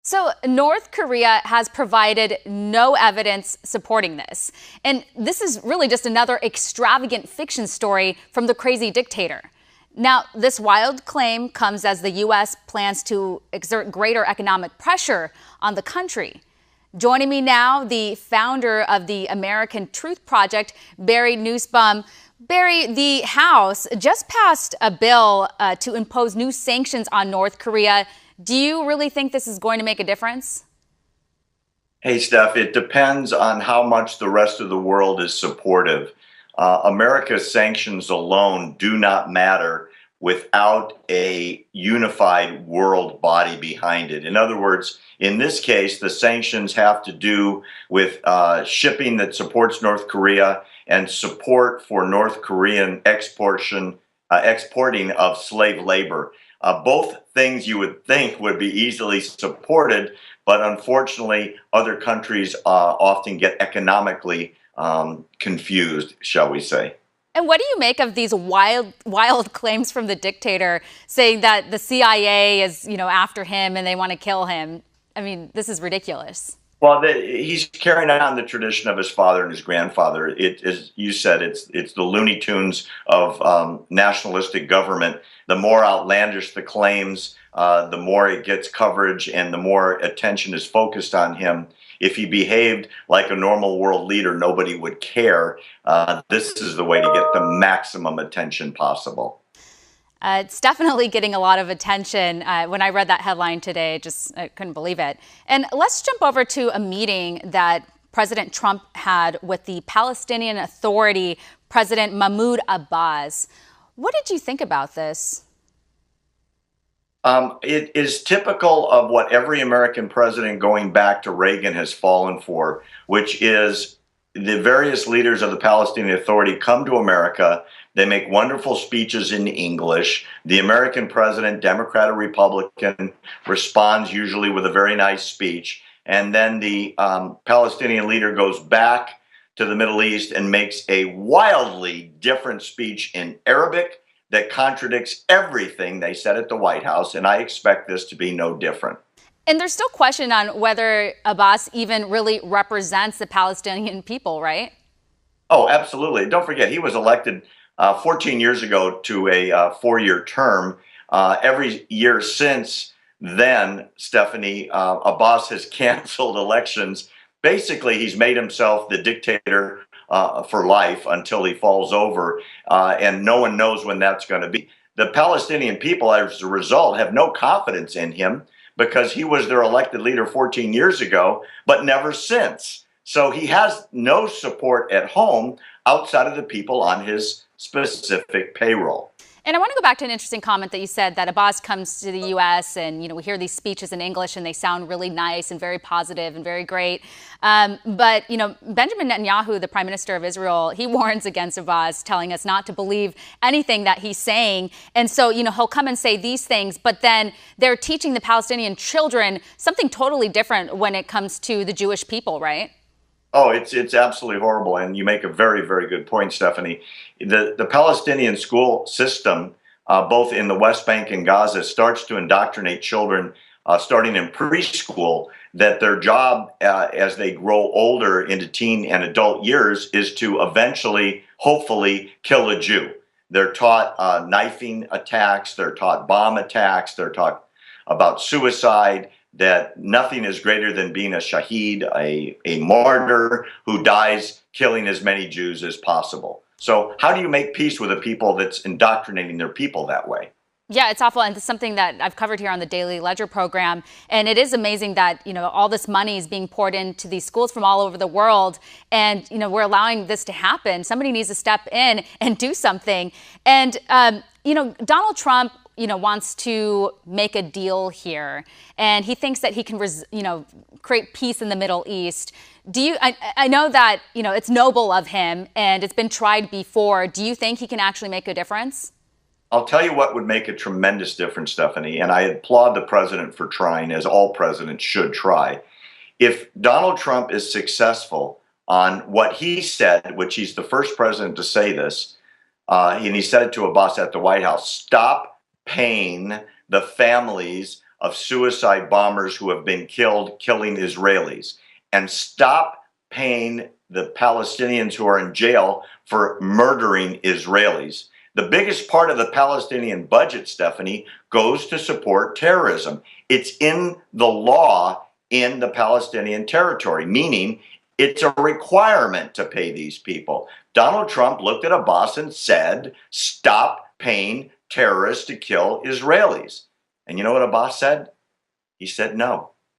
So North Korea has provided no evidence supporting this. And this is really just another extravagant fiction story from the crazy dictator. Now, this wild claim comes as the U.S. plans to exert greater economic pressure on the country. Joining me now, the founder of the American Truth Project, Barry Nussbaum. Barry, the House just passed a bill to impose new sanctions on North Korea. Do you really think this is going to make a difference? Hey, Steph, it depends on how much the rest of the world is supportive. America's sanctions alone do not matter without a unified world body behind it. In other words, in this case, the sanctions have to do with shipping that supports North Korea and support for North Korean exporting of slave labor. Both things you would think would be easily supported, but unfortunately, other countries often get economically confused, shall we say. And what do you make of these wild claims from the dictator saying that the CIA is, after him and they want to kill him? I mean, this is ridiculous. Well, he's carrying on the tradition of his father and his grandfather. It is, you said, it's the Looney Tunes of nationalistic government. The more outlandish the claims, the more it gets coverage and the more attention is focused on him. If he behaved like a normal world leader, nobody would care. This is the way to get the maximum attention possible. It's definitely getting a lot of attention. When I read that headline today, I couldn't believe it. And let's jump over to a meeting that President Trump had with the Palestinian Authority President Mahmoud Abbas. What did you think about this? It is typical of what every American president going back to Reagan has fallen for, which is the various leaders of the Palestinian Authority come to America. They make wonderful speeches in English. The American president, Democrat or Republican, responds usually with a very nice speech. And then the Palestinian leader goes back to the Middle East and makes a wildly different speech in Arabic that contradicts everything they said at the White House. And I expect this to be no different. And there's still question on whether Abbas even really represents the Palestinian people, right? Oh, absolutely. Don't forget, he was elected 14 years ago to a four-year term. Every year since then, Stephanie, Abbas has canceled elections. Basically, he's made himself the dictator for life until he falls over, and no one knows when that's going to be. The Palestinian people, as a result, have no confidence in him because he was their elected leader 14 years ago, but never since. So he has no support at home outside of the people on his specific payroll. And I want to go back to an interesting comment that you said that Abbas comes to the U.S. and, we hear these speeches in English and they sound really nice and very positive and very great. But, Benjamin Netanyahu, the prime minister of Israel, he warns against Abbas, telling us not to believe anything that he's saying. And so, he'll come and say these things, but then they're teaching the Palestinian children something totally different when it comes to the Jewish people, right? Oh, it's absolutely horrible. And you make a very, very good point, Stephanie. The Palestinian school system, both in the West Bank and Gaza, starts to indoctrinate children starting in preschool, that their job as they grow older into teen and adult years is to eventually, hopefully, kill a Jew. They're taught knifing attacks, they're taught bomb attacks, they're taught about suicide, that nothing is greater than being a shaheed, a martyr who dies killing as many Jews as possible. So how do you make peace with a people that's indoctrinating their people that way? Yeah, it's awful. And it's something that I've covered here on the Daily Ledger program. And it is amazing that, all this money is being poured into these schools from all over the world. And, we're allowing this to happen. Somebody needs to step in and do something. And, Donald Trump, wants to make a deal here, and he thinks that he can, create peace in the Middle East. I know that, it's noble of him and it's been tried before. Do you think he can actually make a difference? I'll tell you what would make a tremendous difference, Stephanie, and I applaud the president for trying, as all presidents should try. If Donald Trump is successful on what he said, which he's the first president to say this, and he said it to Abbas at the White House, stop paying the families of suicide bombers who have been killed killing Israelis, and stop paying the Palestinians who are in jail for murdering Israelis. The biggest part of the Palestinian budget, Stephanie, goes to support terrorism. It's in the law in the Palestinian territory, meaning it's a requirement to pay these people. Donald Trump looked at Abbas and said, stop paying terrorists to kill Israelis. And you know what Abbas said? He said no.